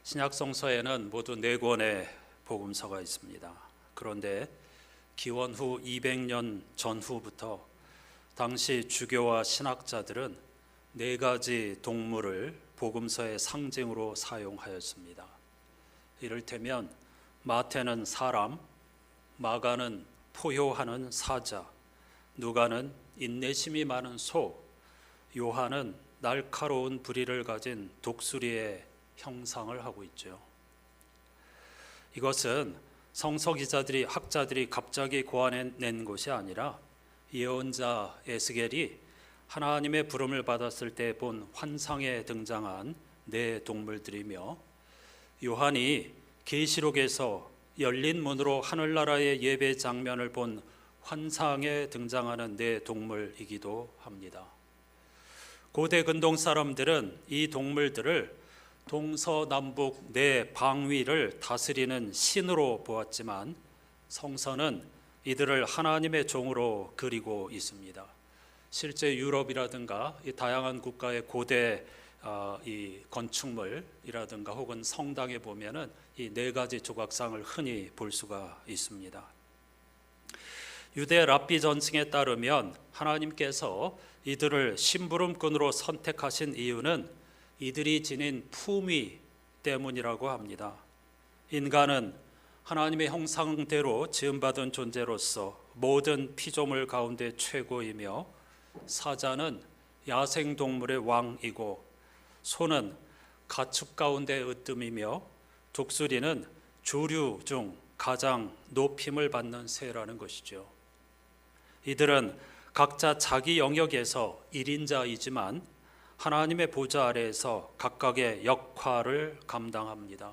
신약 성서에는 모두 4권의 복음서가 있습니다. 그런데 기원 후 200년 전후부터 당시 주교와 신학자들은 4가지 동물을 복음서의 상징으로 사용하였습니다. 이를테면 마태는 사람, 마가는 포효하는 사자, 누가는 인내심이 많은 소, 요한은 날카로운 부리를 가진 독수리의 형상을 하고 있죠. 이것은 성서 기자들이 학자들이 갑자기 고안해낸 것이 아니라 예언자 에스겔이 하나님의 부름을 받았을 때 본 환상에 등장한 4동물들이며 요한이 계시록에서 열린 문으로 하늘나라의 예배 장면을 본 환상에 등장하는 4동물이기도 합니다. 고대 근동 사람들은 이 동물들을 동서남북 4방위를 다스리는 신으로 보았지만 성서는 이들을 하나님의 종으로 그리고 있습니다. 실제 유럽이라든가 이 다양한 국가의 고대 이 건축물이라든가 혹은 성당에 보면은 이 4가지 조각상을 흔히 볼 수가 있습니다. 유대 랍비 전승에 따르면 하나님께서 이들을 심부름꾼으로 선택하신 이유는 이들이 지닌 품위 때문이라고 합니다. 인간은 하나님의 형상대로 지음받은 존재로서 모든 피조물 가운데 최고이며 사자는 야생동물의 왕이고 소는 가축 가운데 으뜸이며 독수리는 조류 중 가장 높임을 받는 새라는 것이죠. 이들은 각자 자기 영역에서 1인자이지만 하나님의 보좌 아래에서 각각의 역할을 감당합니다.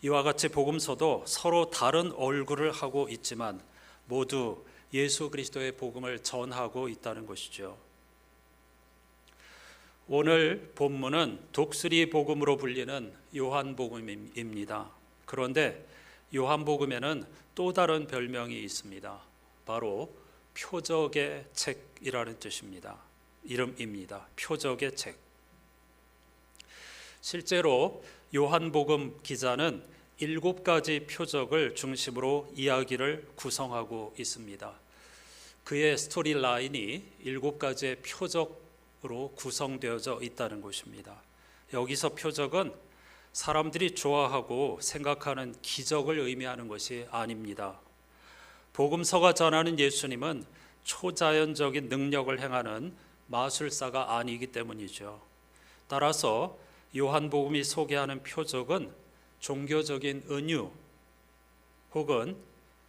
이와 같이 복음서도 서로 다른 얼굴을 하고 있지만 모두 예수 그리스도의 복음을 전하고 있다는 것이죠. 오늘 본문은 독수리 복음으로 불리는 요한복음입니다. 그런데 요한복음에는 또 다른 별명이 있습니다. 바로 표적의 책이라는 뜻입니다. 이름입니다. 표적의 책. 실제로 요한복음 기자는 7가지 표적을 중심으로 이야기를 구성하고 있습니다. 그의 스토리 라인이 7가지의 표적으로 구성되어져 있다는 것입니다. 여기서 표적은 사람들이 좋아하고 생각하는 기적을 의미하는 것이 아닙니다. 복음서가 전하는 예수님은 초자연적인 능력을 행하는 마술사가 아니기 때문이죠. 따라서 요한복음이 소개하는 표적은 종교적인 은유 혹은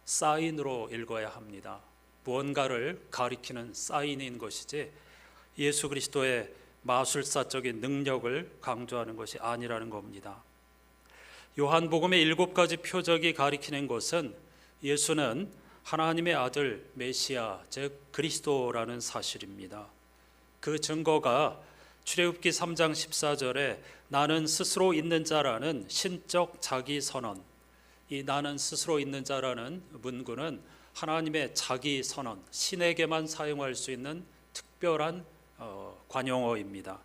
사인으로 읽어야 합니다. 무언가를 가리키는 사인인 것이지 예수 그리스도의 마술사적인 능력을 강조하는 것이 아니라는 겁니다. 요한복음의 7가지 표적이 가리키는 것은 예수는 하나님의 아들 메시아 즉 그리스도라는 사실입니다. 그 증거가 출애굽기 3장 14절에 나는 스스로 있는 자라는 신적 자기 선언, 이 나는 스스로 있는 자라는 문구는 하나님의 자기 선언, 신에게만 사용할 수 있는 특별한 관용어입니다.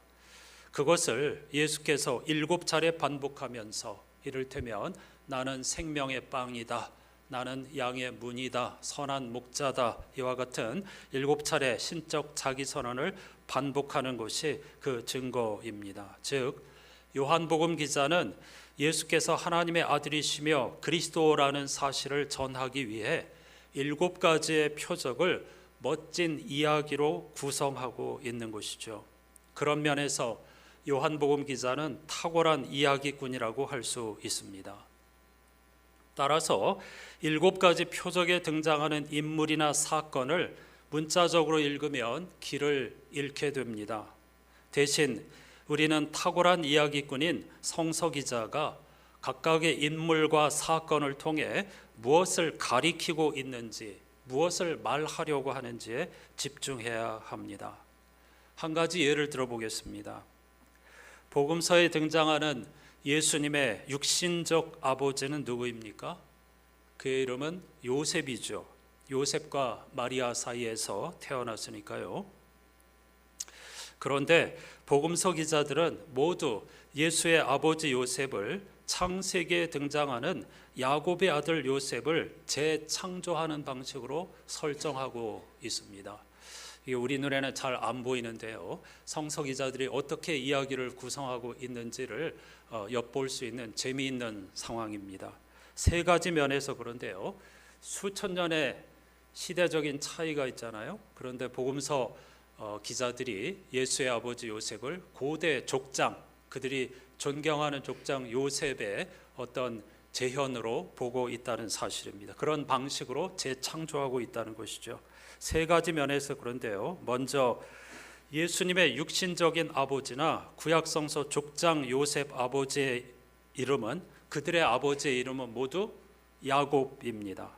그것을 예수께서 7차례 반복하면서 이를테면 나는 생명의 빵이다, 나는 양의 문이다, 선한 목자다, 이와 같은 7차례 신적 자기 선언을 반복하는 것이 그 증거입니다. 즉 요한복음 기자는 예수께서 하나님의 아들이시며 그리스도라는 사실을 전하기 위해 7가지의 표적을 멋진 이야기로 구성하고 있는 것이죠. 그런 면에서 요한복음 기자는 탁월한 이야기꾼이라고 할 수 있습니다. 따라서 7가지 표적에 등장하는 인물이나 사건을 문자적으로 읽으면 길을 잃게 됩니다. 대신 우리는 탁월한 이야기꾼인 성서 기자가 각각의 인물과 사건을 통해 무엇을 가리키고 있는지, 무엇을 말하려고 하는지에 집중해야 합니다. 한 가지 예를 들어보겠습니다. 복음서에 등장하는 예수님의 육신적 아버지는 누구입니까? 그의 이름은 요셉이죠. 요셉과 마리아 사이에서 태어났으니까요. 그런데 복음서 기자들은 모두 예수의 아버지 요셉을 창세기에 등장하는 야곱의 아들 요셉을 재창조하는 방식으로 설정하고 있습니다. 이게 우리 눈에는 잘 안 보이는데요, 성서 기자들이 어떻게 이야기를 구성하고 있는지를 엿볼 수 있는 재미있는 상황입니다. 세 가지 면에서 그런데요, 수천 년의 시대적인 차이가 있잖아요. 그런데 복음서 기자들이 예수의 아버지 요셉을 고대 족장, 그들이 존경하는 족장 요셉의 어떤 재현으로 보고 있다는 사실입니다. 그런 방식으로 재창조하고 있다는 것이죠. 세 가지 면에서 그런데요, 먼저 예수님의 육신적인 아버지나 구약성서 족장 요셉 아버지의 이름은, 그들의 아버지의 이름은 모두 야곱입니다.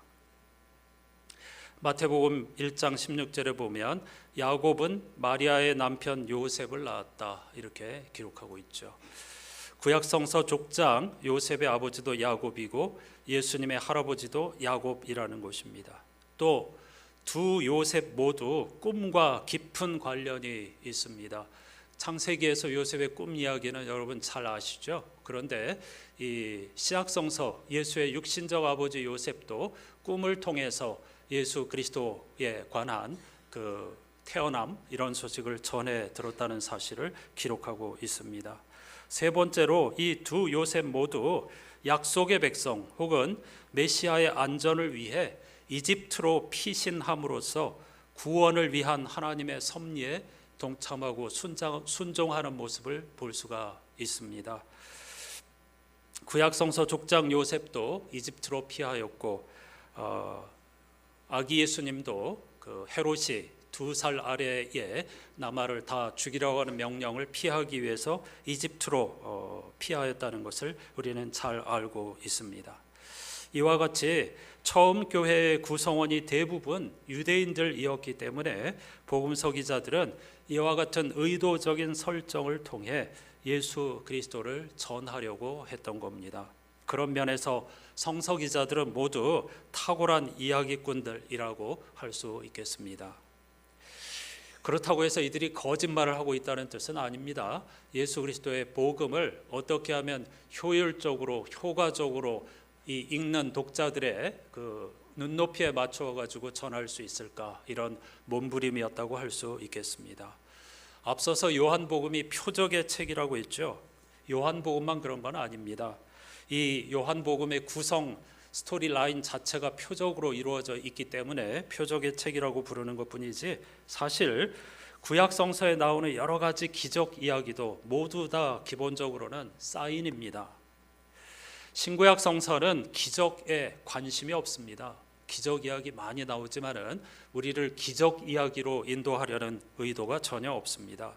마태복음 1장 16절에 보면 야곱은 마리아의 남편 요셉을 낳았다, 이렇게 기록하고 있죠. 구약성서 족장 요셉의 아버지도 야곱이고 예수님의 할아버지도 야곱이라는 것입니다. 또 두 요셉 모두 꿈과 깊은 관련이 있습니다. 창세기에서 요셉의 꿈 이야기는 여러분 잘 아시죠? 그런데 이 신약성서 예수의 육신적 아버지 요셉도 꿈을 통해서 예수 그리스도에 관한 그 태어남, 이런 소식을 전해 들었다는 사실을 기록하고 있습니다. 세 번째로 이 두 요셉 모두 약속의 백성 혹은 메시아의 안전을 위해 이집트로 피신함으로써 구원을 위한 하나님의 섭리에 동참하고 순종하는 모습을 볼 수가 있습니다. 구약성서 족장 요셉도 이집트로 피하였고 아기 예수님도 그 헤롯이 2살 아래에 남아를 다 죽이려고 하는 명령을 피하기 위해서 이집트로 피하였다는 것을 우리는 잘 알고 있습니다. 이와 같이 처음 교회의 구성원이 대부분 유대인들이었기 때문에 복음서 기자들은 이와 같은 의도적인 설정을 통해 예수 그리스도를 전하려고 했던 겁니다. 그런 면에서 성서 기자들은 모두 탁월한 이야기꾼들이라고 할 수 있겠습니다. 그렇다고 해서 이들이 거짓말을 하고 있다는 뜻은 아닙니다. 예수 그리스도의 복음을 어떻게 하면 효율적으로, 효과적으로 이 읽는 독자들의 그 눈높이에 맞춰 가지고 전할 수 있을까, 이런 몸부림이었다고 할 수 있겠습니다. 앞서서 요한복음이 표적의 책이라고 했죠. 요한복음만 그런 건 아닙니다. 이 요한복음의 구성 스토리라인 자체가 표적으로 이루어져 있기 때문에 표적의 책이라고 부르는 것뿐이지, 사실 구약성서에 나오는 여러 가지 기적 이야기도 모두 다 기본적으로는 사인입니다. 신구약 성서는 기적에 관심이 없습니다. 기적 이야기 많이 나오지만은 우리를 기적 이야기로 인도하려는 의도가 전혀 없습니다.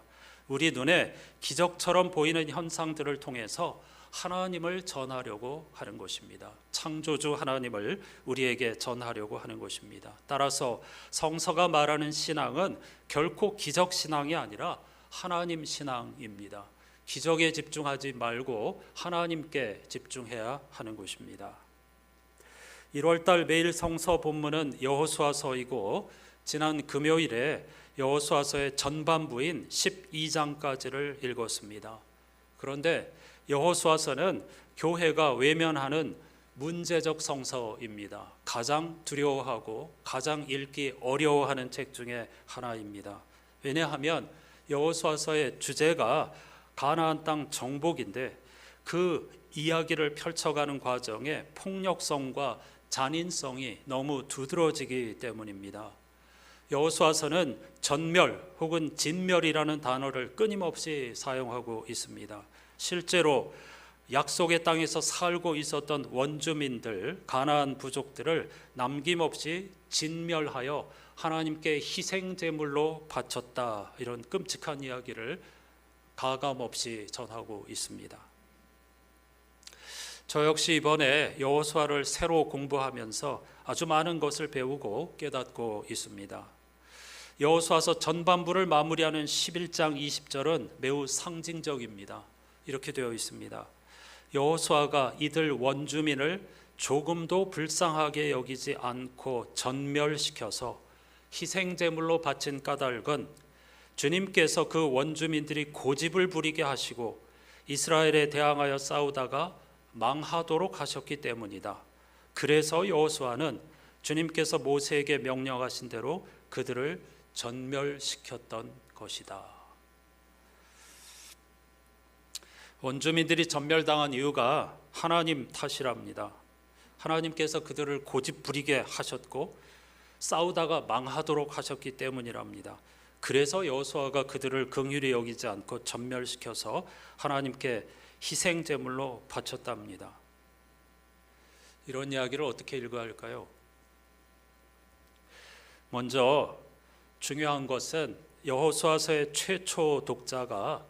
우리 눈에 기적처럼 보이는 현상들을 통해서 하나님을 전하려고 하는 것입니다. 창조주 하나님을 우리에게 전하려고 하는 것입니다. 따라서 성서가 말하는 신앙은 결코 기적 신앙이 아니라 하나님 신앙입니다. 기적에 집중하지 말고 하나님께 집중해야 하는 것입니다. 1월달 매일 성서 본문은 여호수아서이고, 지난 금요일에 여호수아서의 전반부인 12장까지를 읽었습니다. 그런데 여호수아서는 교회가 외면하는 문제적 성서입니다. 가장 두려워하고 가장 읽기 어려워하는 책 중에 하나입니다. 왜냐하면 여호수아서의 주제가 가나안 땅 정복인데, 그 이야기를 펼쳐가는 과정에 폭력성과 잔인성이 너무 두드러지기 때문입니다. 여호수아서는 전멸 혹은 진멸이라는 단어를 끊임없이 사용하고 있습니다. 실제로 약속의 땅에서 살고 있었던 원주민들, 가나안 부족들을 남김없이 진멸하여 하나님께 희생제물로 바쳤다, 이런 끔찍한 이야기를 가감없이 전하고 있습니다. 저 역시 이번에 여호수아를 새로 공부하면서 아주 많은 것을 배우고 깨닫고 있습니다. 여호수아서 전반부를 마무리하는 11장 20절은 매우 상징적입니다. 이렇게 되어 있습니다. 여호수아가 이들 원주민을 조금도 불쌍하게 여기지 않고 전멸시켜서 희생제물로 바친 까닭은 주님께서 그 원주민들이 고집을 부리게 하시고 이스라엘에 대항하여 싸우다가 망하도록 하셨기 때문이다. 그래서 여호수아는 주님께서 모세에게 명령하신 대로 그들을 전멸시켰던 것이다. 원주민들이 전멸당한 이유가 하나님 탓이랍니다. 하나님께서 그들을 고집 부리게 하셨고 싸우다가 망하도록 하셨기 때문이랍니다. 그래서 여호수아가 그들을 긍휼히 여기지 않고 전멸시켜서 하나님께 희생 제물로 바쳤답니다. 이런 이야기를 어떻게 읽어야 할까요? 먼저 중요한 것은 여호수아서의 최초 독자가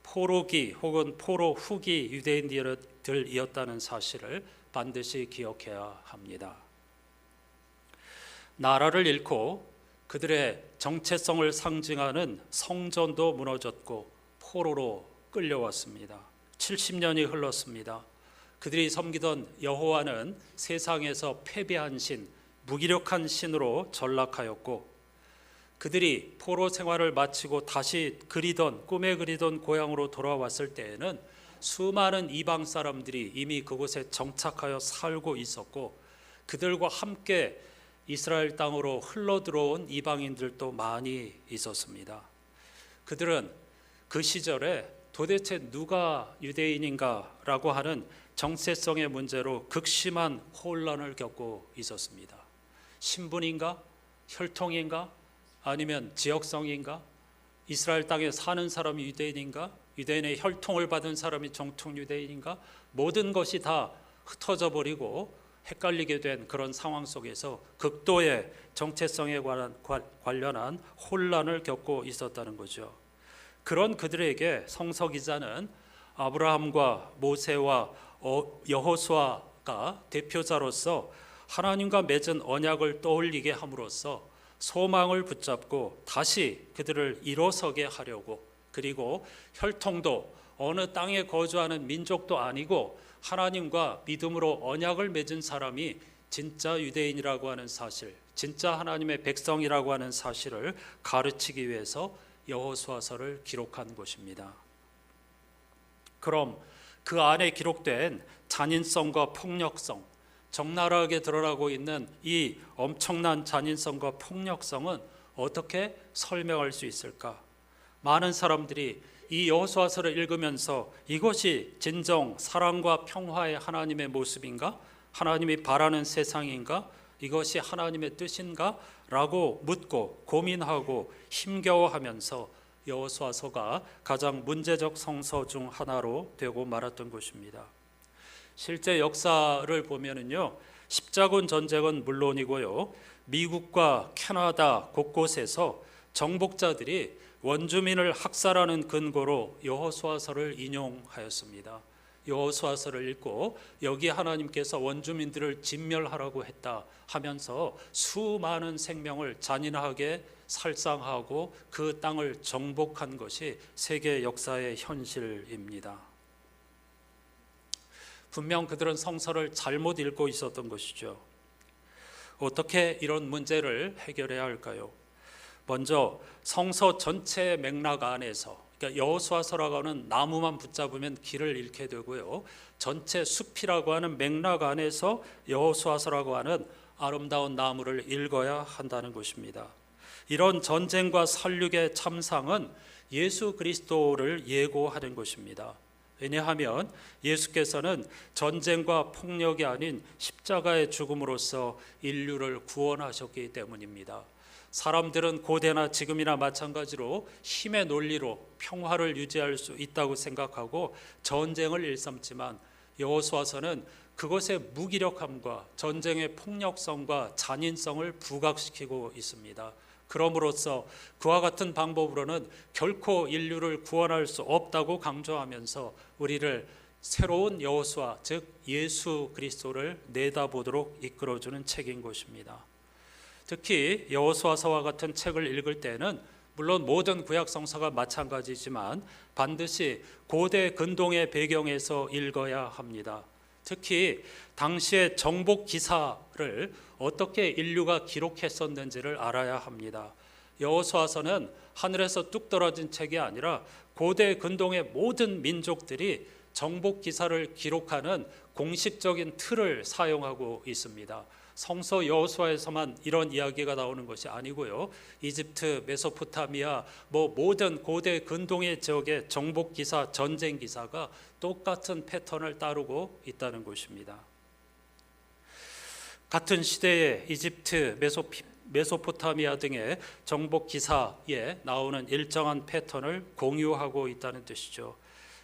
포로기 혹은 포로 후기 유대인들이었다는 사실을 반드시 기억해야 합니다. 나라를 잃고 그들의 정체성을 상징하는 성전도 무너졌고 포로로 끌려왔습니다. 70년이 흘렀습니다. 그들이 섬기던 여호와는 세상에서 패배한 신, 무기력한 신으로 전락하였고 그들이 포로 생활을 마치고 다시 꿈에 그리던 고향으로 돌아왔을 때에는 수많은 이방 사람들이 이미 그곳에 정착하여 살고 있었고 그들과 함께 이스라엘 땅으로 흘러들어온 이방인들도 많이 있었습니다. 그들은 그 시절에 도대체 누가 유대인인가라고 하는 정체성의 문제로 극심한 혼란을 겪고 있었습니다. 신분인가? 혈통인가? 아니면 지역성인가? 이스라엘 땅에 사는 사람이 유대인인가? 유대인의 혈통을 받은 사람이 정통 유대인인가? 모든 것이 다 흩어져 버리고 헷갈리게 된 그런 상황 속에서 극도의 정체성에 관련한 혼란을 겪고 있었다는 거죠. 그런 그들에게 성서 기자는 아브라함과 모세와 여호수아가 대표자로서 하나님과 맺은 언약을 떠올리게 함으로써 소망을 붙잡고 다시 그들을 일어서게 하려고, 그리고 혈통도 어느 땅에 거주하는 민족도 아니고 하나님과 믿음으로 언약을 맺은 사람이 진짜 유대인이라고 하는 사실, 진짜 하나님의 백성이라고 하는 사실을 가르치기 위해서 여호수아서를 기록한 것입니다. 그럼 그 안에 기록된 잔인성과 폭력성, 적나라하게 드러나고 있는 이 엄청난 잔인성과 폭력성은 어떻게 설명할 수 있을까? 많은 사람들이 이 여호수아서를 읽으면서 이것이 진정 사랑과 평화의 하나님의 모습인가? 하나님이 바라는 세상인가? 이것이 하나님의 뜻인가? 라고 묻고 고민하고 힘겨워하면서 여호수아서가 가장 문제적 성서 중 하나로 되고 말았던 것입니다. 실제 역사를 보면은요, 십자군 전쟁은 물론이고요, 미국과 캐나다 곳곳에서 정복자들이 원주민을 학살하는 근거로 여호수아서를 인용하였습니다. 여호수아서를 읽고 여기 하나님께서 원주민들을 진멸하라고 했다 하면서 수많은 생명을 잔인하게 살상하고 그 땅을 정복한 것이 세계 역사의 현실입니다. 분명 그들은 성서를 잘못 읽고 있었던 것이죠. 어떻게 이런 문제를 해결해야 할까요? 먼저 성서 전체의 맥락 안에서, 그러니까 여호수아서라고 하는 나무만 붙잡으면 길을 잃게 되고요, 전체 숲이라고 하는 맥락 안에서 여호수아서라고 하는 아름다운 나무를 읽어야 한다는 것입니다. 이런 전쟁과 살육의 참상은 예수 그리스도를 예고하는 것입니다. 왜냐하면 예수께서는 전쟁과 폭력이 아닌 십자가의 죽음으로써 인류를 구원하셨기 때문입니다. 사람들은 고대나 지금이나 마찬가지로 힘의 논리로 평화를 유지할 수 있다고 생각하고 전쟁을 일삼지만 여호수아서는 그것의 무기력함과 전쟁의 폭력성과 잔인성을 부각시키고 있습니다. 그럼으로써 그와 같은 방법으로는 결코 인류를 구원할 수 없다고 강조하면서 우리를 새로운 여호수아, 즉 예수 그리스도를 내다보도록 이끌어주는 책인 것입니다. 특히 여호수아서와 같은 책을 읽을 때는 물론 모든 구약 성서가 마찬가지지만 반드시 고대 근동의 배경에서 읽어야 합니다. 특히 당시의 정복 기사를 어떻게 인류가 기록했었는지를 알아야 합니다. 여호수아서는 하늘에서 뚝 떨어진 책이 아니라 고대 근동의 모든 민족들이 정복 기사를 기록하는 공식적인 틀을 사용하고 있습니다. 성서 여호수아에서만 이런 이야기가 나오는 것이 아니고요. 이집트, 메소포타미아, 모든 고대 근동의 지역의 정복 기사, 전쟁 기사가 똑같은 패턴을 따르고 있다는 것입니다. 같은 시대에 이집트, 메소포타미아 등의 정복 기사에 나오는 일정한 패턴을 공유하고 있다는 뜻이죠.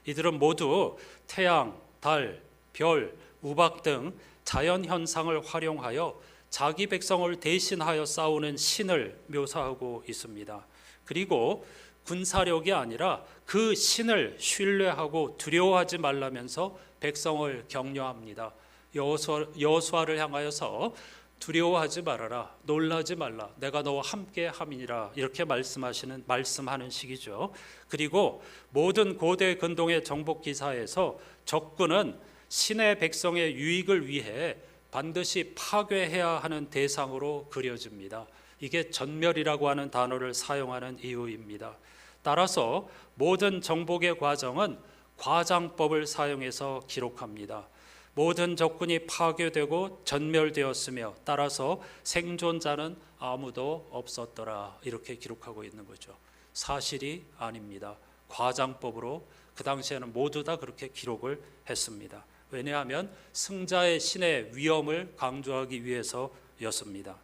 이들은 모두 태양, 달, 별, 우박 등 자연 현상을 활용하여 자기 백성을 대신하여 싸우는 신을 묘사하고 있습니다. 그리고 군사력이 아니라 그 신을 신뢰하고 두려워하지 말라면서 백성을 격려합니다. 여호수아를 향하여서 두려워하지 말아라, 놀라지 말라, 내가 너와 함께 함이니라, 이렇게 말씀하는 식이죠. 그리고 모든 고대 근동의 정복 기사에서 적군은 신의 백성의 유익을 위해 반드시 파괴해야 하는 대상으로 그려집니다. 이게 전멸이라고 하는 단어를 사용하는 이유입니다. 따라서 모든 정복의 과정은 과장법을 사용해서 기록합니다. 모든 적군이 파괴되고 전멸되었으며 따라서 생존자는 아무도 없었더라, 이렇게 기록하고 있는 거죠. 사실이 아닙니다. 과장법으로 그 당시에는 모두 다 그렇게 기록을 했습니다. 왜냐하면 승자의 신의 위엄을 강조하기 위해서였습니다.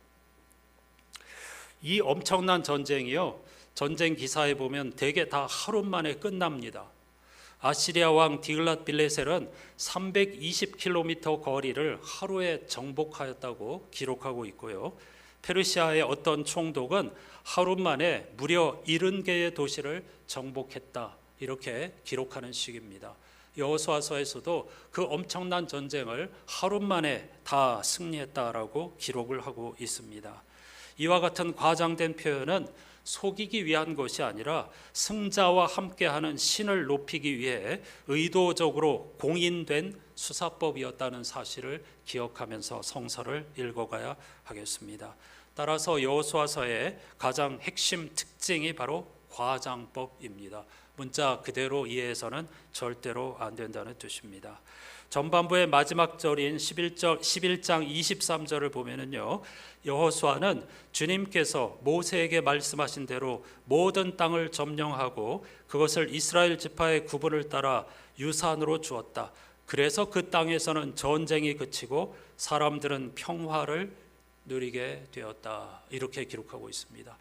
이 엄청난 전쟁이요, 전쟁 기사에 보면 대개 다 하루 만에 끝납니다. 아시리아 왕 디글랏빌레셀은 320km 거리를 하루에 정복하였다고 기록하고 있고요. 페르시아의 어떤 총독은 하루 만에 무려 70개의 도시를 정복했다, 이렇게 기록하는 식입니다. 여호수아서에서도 그 엄청난 전쟁을 하루 만에 다 승리했다라고 기록을 하고 있습니다. 이와 같은 과장된 표현은 속이기 위한 것이 아니라 승자와 함께하는 신을 높이기 위해 의도적으로 공인된 수사법이었다는 사실을 기억하면서 성서를 읽어가야 하겠습니다. 따라서 여호수아서의 가장 핵심 특징이 바로 과장법입니다. 문자 그대로 이해해서는 절대로 안 된다는 뜻입니다. 전반부의 마지막 절인 11장 23절을 보면은요, 여호수아는 주님께서 모세에게 말씀하신 대로 모든 땅을 점령하고 그것을 이스라엘 지파의 구분을 따라 유산으로 주었다. 그래서 그 땅에서는 전쟁이 그치고 사람들은 평화를 누리게 되었다, 이렇게 기록하고 있습니다.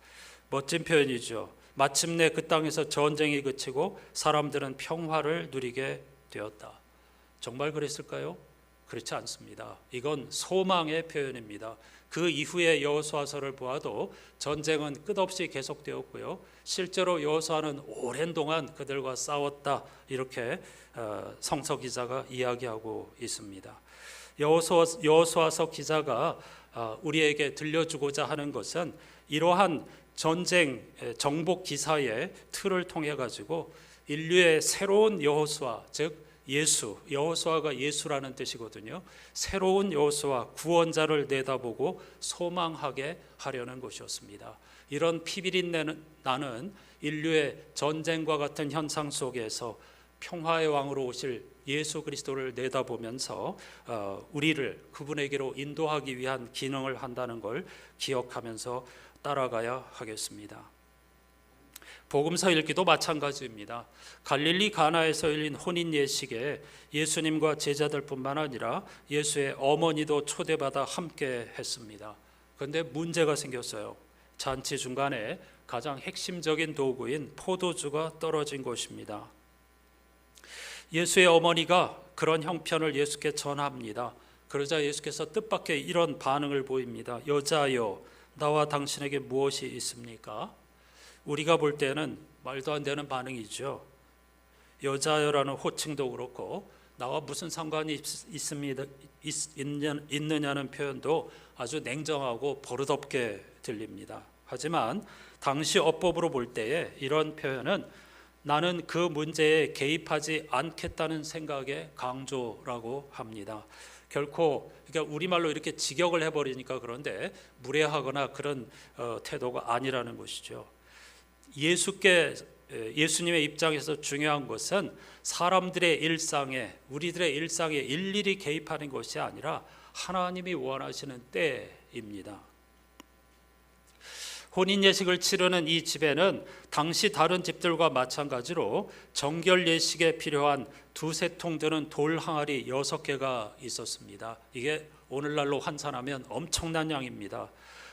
멋진 표현이죠. 마침내 그 땅에서 전쟁이 그치고 사람들은 평화를 누리게 되었다. 정말 그랬을까요? 그렇지 않습니다. 이건 소망의 표현입니다. 그 이후에 여호수아서를 보아도 전쟁은 끝없이 계속되었고요. 실제로 여호수아는 오랜 동안 그들과 싸웠다, 이렇게 성서 기자가 이야기하고 있습니다. 여호수아서 기자가 우리에게 들려주고자 하는 것은 이러한 전쟁 정복 기사의 틀을 통해 가지고 인류의 새로운 여호수아, 즉 예수, 여호수아가 예수라는 뜻이거든요. 새로운 여호수아, 구원자를 내다보고 소망하게 하려는 것이었습니다. 이런 피비린 나는 인류의 전쟁과 같은 현상 속에서 평화의 왕으로 오실 예수 그리스도를 내다보면서 우리를 그분에게로 인도하기 위한 기능을 한다는 걸 기억하면서 따라가야 하겠습니다. 복음서 읽기도 마찬가지입니다. 갈릴리 가나에서 열린 혼인 예식에 예수님과 제자들뿐만 아니라 예수의 어머니도 초대받아 함께 했습니다. 그런데 문제가 생겼어요. 잔치 중간에 가장 핵심적인 도구인 포도주가 떨어진 것입니다. 예수의 어머니가 그런 형편을 예수께 전합니다. 그러자 예수께서 뜻밖의 이런 반응을 보입니다. 여자여, 나와 당신에게 무엇이 있습니까? 우리가 볼 때는 말도 안 되는 반응이죠. 여자여라는 호칭도 그렇고 나와 무슨 상관이 있느냐는 표현도 아주 냉정하고 버릇없게 들립니다. 하지만 당시 어법으로 볼 때에 이런 표현은 나는 그 문제에 개입하지 않겠다는 생각의 강조라고 합니다. 결코 그러니까 우리말로 이렇게 직역을 해버리니까 그런데 무례하거나 그런 태도가 아니라는 것이죠. 예수님의 입장에서 중요한 것은 사람들의 일상에, 우리들의 일상에 일일이 개입하는 것이 아니라 하나님이 원하시는 때입니다. 혼인 예식을 치르는 이 집에는 당시 다른 집들과 마찬가지로 정결 예식에 필요한 두세 통 드는 돌 항아리 6개가 있었습니다. 이게 오늘날로 환산하면 엄청난 양입니다.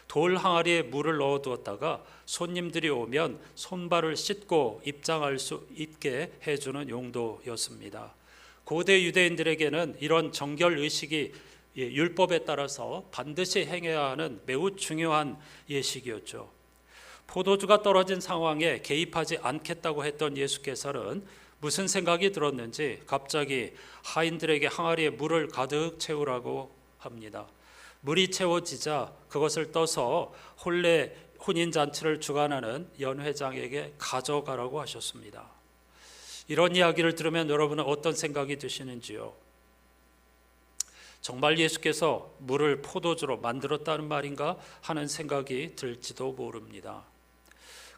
돌 항아리에 물을 넣어 두었다가 손님들이 오면 손발을 씻고 입장할 수 있게 해주는 용도였습니다. 고대 유대인들에게는 이런 정결 의식이 율법에 따라서 반드시 행해야 하는 매우 중요한 예식이었죠. 포도주가 떨어진 상황에 개입하지 않겠다고 했던 예수께서는 무슨 생각이 들었는지 갑자기 하인들에게 항아리에 물을 가득 채우라고 합니다. 물이 채워지자 그것을 떠서 혼례 혼인잔치를 주관하는 연회장에게 가져가라고 하셨습니다. 이런 이야기를 들으면 여러분은 어떤 생각이 드시는지요? 정말 예수께서 물을 포도주로 만들었다는 말인가 하는 생각이 들지도 모릅니다.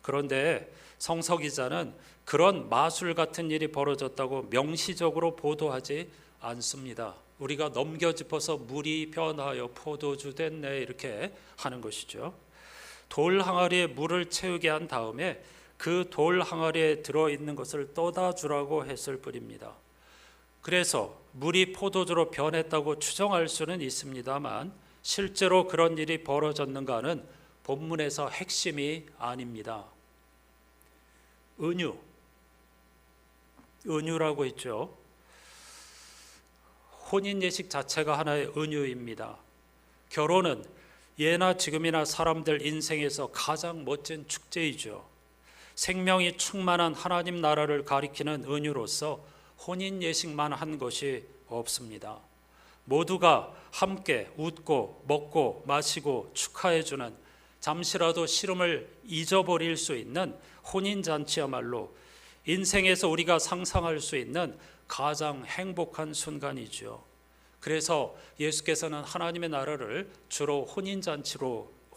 그런데 성서 기자는 그런 마술 같은 일이 벌어졌다고 명시적으로 보도하지 않습니다. 우리가 넘겨짚어서 물이 변하여 포도주 됐네 이렇게 하는 것이죠. 돌 항아리에 물을 채우게 한 다음에 그 돌 항아리에 들어있는 것을 떠다 주라고 했을 뿐입니다. 그래서 물이 포도주로 변했다고 추정할 수는 있습니다만 실제로 그런 일이 벌어졌는가는 본문에서 핵심이 아닙니다. 은유라고 했죠. 혼인 예식 자체가 하나의 은유입니다. 결혼은 예나 지금이나 사람들 인생에서 가장 멋진 축제이죠. 생명이 충만한 하나님 나라를 가리키는 은유로서 혼인 예식만 한 것이 없습니다. 모두가 함께 웃고 먹고 마시고 축하해주는, 잠시라도 시름을 잊어버릴 수 있는 혼인잔치야말로 인생에서 우리가 상상할 수 있는 가장 행복한 순간이죠. 그래서 예수께서는 하나님의 나라를 주로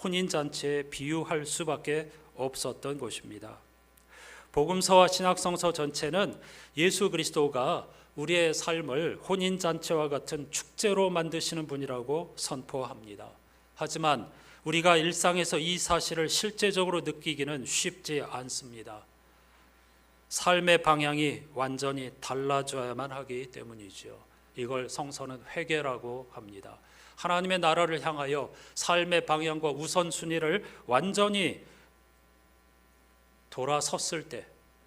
혼인잔치에 비유할 수밖에 없었던 것입니다. 복음서와 신약성서 전체는 예수 그리스도가 우리의 삶을 혼인잔치와 같은 축제로 만드시는 분이라고 선포합니다. 하지만 우리가 일상에서 이 사실을 실제적으로 느끼기는 쉽지 않습니다. 삶의 방향이 완전히 달라져야만 하기 때문이죠. 이걸 성서는 회개라고 합니다. 하나님의 나라를 향하여 삶의 방향과 우선순위를 완전히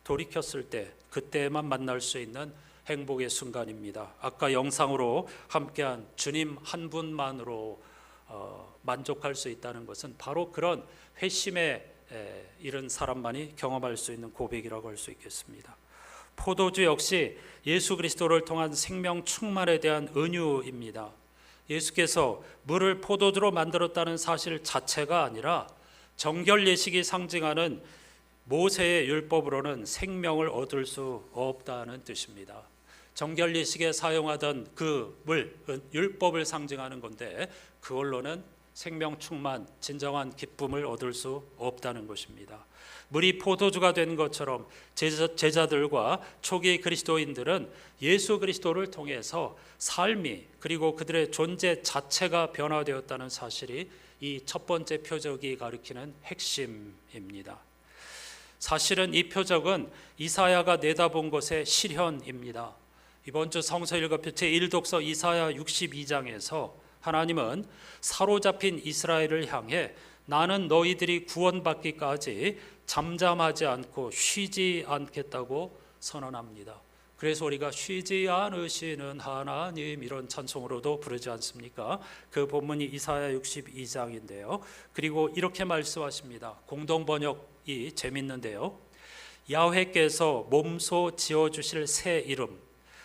돌이켰을 때 그때만 만날 수 있는 행복의 순간입니다. 아까 영상으로 함께한 주님 한 분만으로 만족할 수 있다는 것은 바로 그런 회심에 이른 사람만이 경험할 수 있는 고백이라고 할 수 있겠습니다. 포도주 역시 예수 그리스도를 통한 생명 충만에 대한 은유입니다. 예수께서 물을 포도주로 만들었다는 사실 자체가 아니라 정결 예식이 상징하는 모세의 율법으로는 생명을 얻을 수 없다는 뜻입니다. 정결 예식에 사용하던 그 물, 율법을 상징하는 건데 그걸로는 생명 충만, 진정한 기쁨을 얻을 수 없다는 것입니다. 물이 포도주가 된 것처럼 제자들과 초기 그리스도인들은 예수 그리스도를 통해서 삶이 그리고 그들의 존재 자체가 변화되었다는 사실이 이 첫 번째 표적이 가리키는 핵심입니다. 사실은 이 표적은 이사야가 내다본 것의 실현입니다. 이번 주 성서 읽어표 제1독서 이사야 62장에서 하나님은 사로잡힌 이스라엘을 향해 나는 너희들이 구원받기까지 잠잠하지 않고 쉬지 않겠다고 선언합니다. 그래서 우리가 쉬지 않으시는 하나님 이런 찬송으로도 부르지 않습니까? 그 본문이 이사야 62장인데요. 그리고 이렇게 말씀하십니다. 공동번역이 재밌는데요. 야훼께서 몸소 지어주실 새 이름,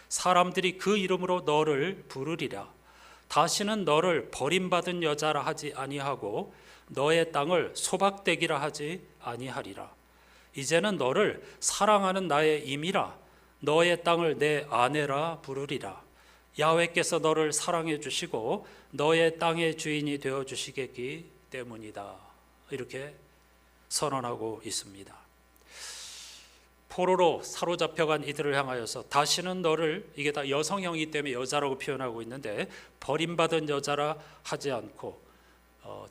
사람들이 그 이름으로 너를 부르리라. 다시는 너를 버림받은 여자라 하지 아니하고 너의 땅을 소박대기라 하지 아니하리라. 이제는 너를 사랑하는 나의 임이라. 너의 땅을 내 아내라 부르리라. 야훼께서 너를 사랑해 주시고 너의 땅의 주인이 되어 주시겠기 때문이다. 이렇게 선언하고 있습니다. 포로로 사로잡혀간 이들을 향하여서 다시는 너를, 이게 다 여성형이기 때문에 여자라고 표현하고 있는데, 버림받은 여자라 하지 않고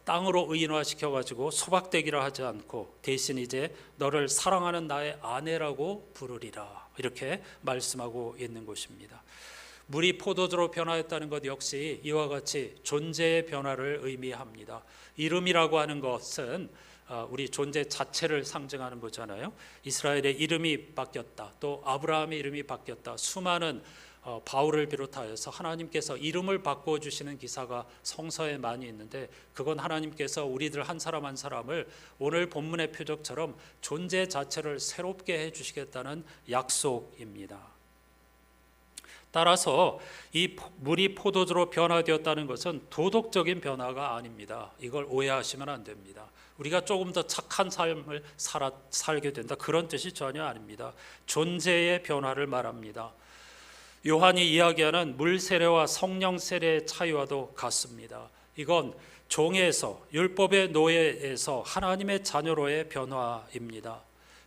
땅으로 의인화시켜가지고 소박되기라 하지 않고 대신 이제 너를 사랑하는 나의 아내라고 부르리라, 이렇게 말씀하고 있는 것입니다. 물이 포도주로 변화했다는 것 역시 이와 같이 존재의 변화를 의미합니다. 이름이라고 하는 것은 우리 존재 자체를 상징하는 거잖아요. 이스라엘의 이름이 바뀌었다, 또 아브라함의 이름이 바뀌었다, 수많은 바울을 비롯하여서 하나님께서 이름을 바꿔주시는 기사가 성서에 많이 있는데, 그건 하나님께서 우리들 한 사람 한 사람을 오늘 본문의 표적처럼 존재 자체를 새롭게 해주시겠다는 약속입니다. 따라서 이 물이 포도주로 변화되었다는 것은 도덕적인 변화가 아닙니다. 이걸 오해하시면 안 됩니다. 우리가 조금 더 착한 삶을 살게 된다, 그런 뜻이 전혀 아닙니다. 존재의 변화를 말합니다. 요한이 이야기하는 물 세례와 성령 세례의 차이와도 같습니다. 이건 종에서, 율법의 노예에서 하나님의 자녀로의 변화입니다.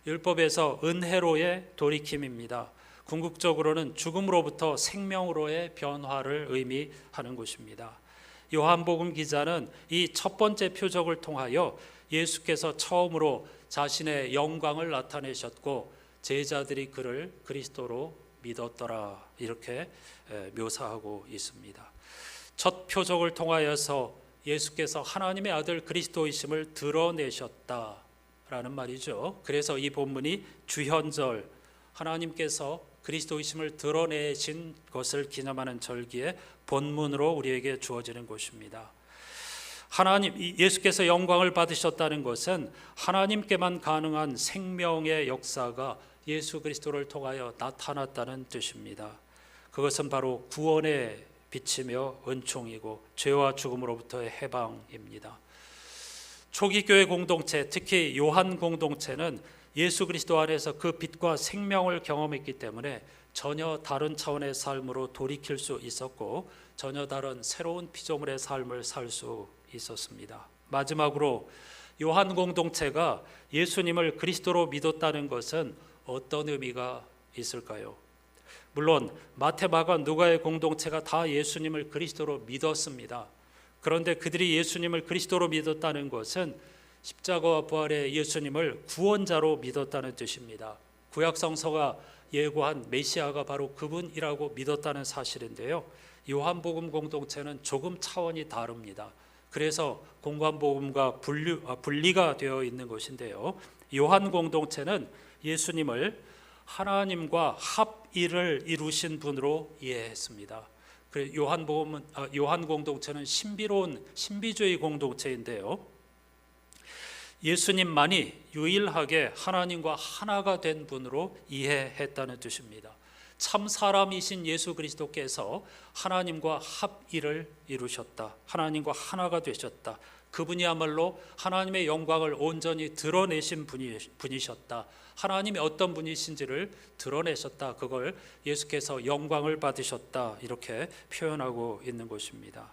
율법에서 은혜로의 돌이킴입니다. 궁극적으로는 죽음으로부터 생명으로의 변화를 의미하는 것입니다. 요한복음 기자는 이 첫 번째 표적을 통하여 예수께서 처음으로 자신의 영광을 나타내셨고 제자들이 그를 그리스도로 믿었더라, 이렇게 묘사하고 있습니다. 첫 표적을 통하여서 예수께서 하나님의 아들 그리스도이심을 드러내셨다라는 말이죠. 그래서 이 본문이 주현절, 하나님께서 그리스도이심을 드러내신 것을 기념하는 절기의 본문으로 우리에게 주어지는 것입니다. 예수께서 영광을 받으셨다는 것은 하나님께만 가능한 생명의 역사가 예수 그리스도를 통하여 나타났다는 뜻입니다. 그것은 바로 구원의 빛이며 은총이고 죄와 죽음으로부터의 해방입니다. 초기 교회 공동체, 특히 요한 공동체는 예수 그리스도 안에서 그 빛과 생명을 경험했기 때문에 전혀 다른 차원의 삶으로 돌이킬 수 있었고, 전혀 다른 새로운 피조물의 삶을 살 수 있었습니다. 마지막으로 요한 공동체가 예수님을 그리스도로 믿었다는 것은 어떤 의미가 있을까요? 물론 마태, 마가, 누가의 공동체가 다 예수님을 그리스도로 믿었습니다. 그런데 그들이 예수님을 그리스도로 믿었다는 것은 십자가와 부활의 예수님을 구원자로 믿었다는 뜻입니다. 구약 성서가 예고한 메시아가 바로 그분이라고 믿었다는 사실인데요. 요한복음 공동체는 조금 차원이 다릅니다. 그래서 공관복음과 분리가 되어 있는 것인데요. 요한 공동체는 예수님을 하나님과 합일을 이루신 분으로 이해했습니다. 요한 공동체는 신비로운 신비주의 공동체인데요. 예수님만이 유일하게 하나님과 하나가 된 분으로 이해했다는 뜻입니다. 참 사람이신 예수 그리스도께서 하나님과 합일을 이루셨다, 하나님과 하나가 되셨다, 그분이야말로 하나님의 영광을 온전히 드러내신 분이셨다, 하나님이 어떤 분이신지를 드러내셨다, 그걸 예수께서 영광을 받으셨다, 이렇게 표현하고 있는 것입니다.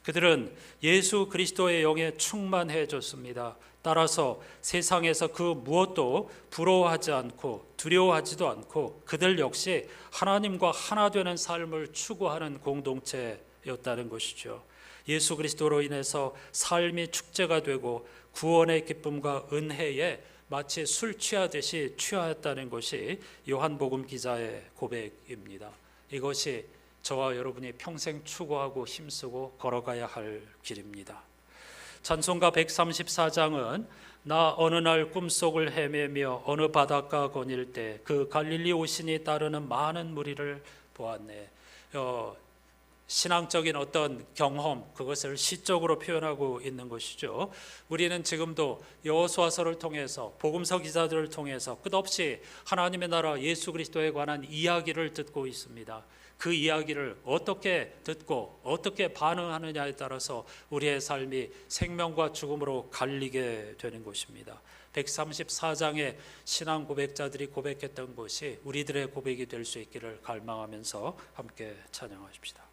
그들은 예수 그리스도의 영에 충만해졌습니다. 따라서 세상에서 그 무엇도 부러워하지 않고 두려워하지도 않고 그들 역시 하나님과 하나 되는 삶을 추구하는 공동체였다는 것이죠. 예수 그리스도로 인해서 삶이 축제가 되고 구원의 기쁨과 은혜에 마치 술 취하듯이 취하였다는 것이 요한복음 기자의 고백입니다. 이것이 저와 여러분이 평생 추구하고 힘쓰고 걸어가야 할 길입니다. 찬송가 134장은 나 어느 날 꿈속을 헤매며 어느 바닷가 거닐 때 그 갈릴리 오신이 따르는 많은 무리를 보았네. 신앙적인 어떤 경험, 그것을 시적으로 표현하고 있는 것이죠. 우리는 지금도 여호수아서를 통해서 복음서 기자들을 통해서 끝없이 하나님의 나라 예수 그리스도에 관한 이야기를 듣고 있습니다. 그 이야기를 어떻게 듣고 어떻게 반응하느냐에 따라서 우리의 삶이 생명과 죽음으로 갈리게 되는 것입니다. 134장의 신앙 고백자들이 고백했던 것이 우리들의 고백이 될 수 있기를 갈망하면서 함께 찬양하십시다.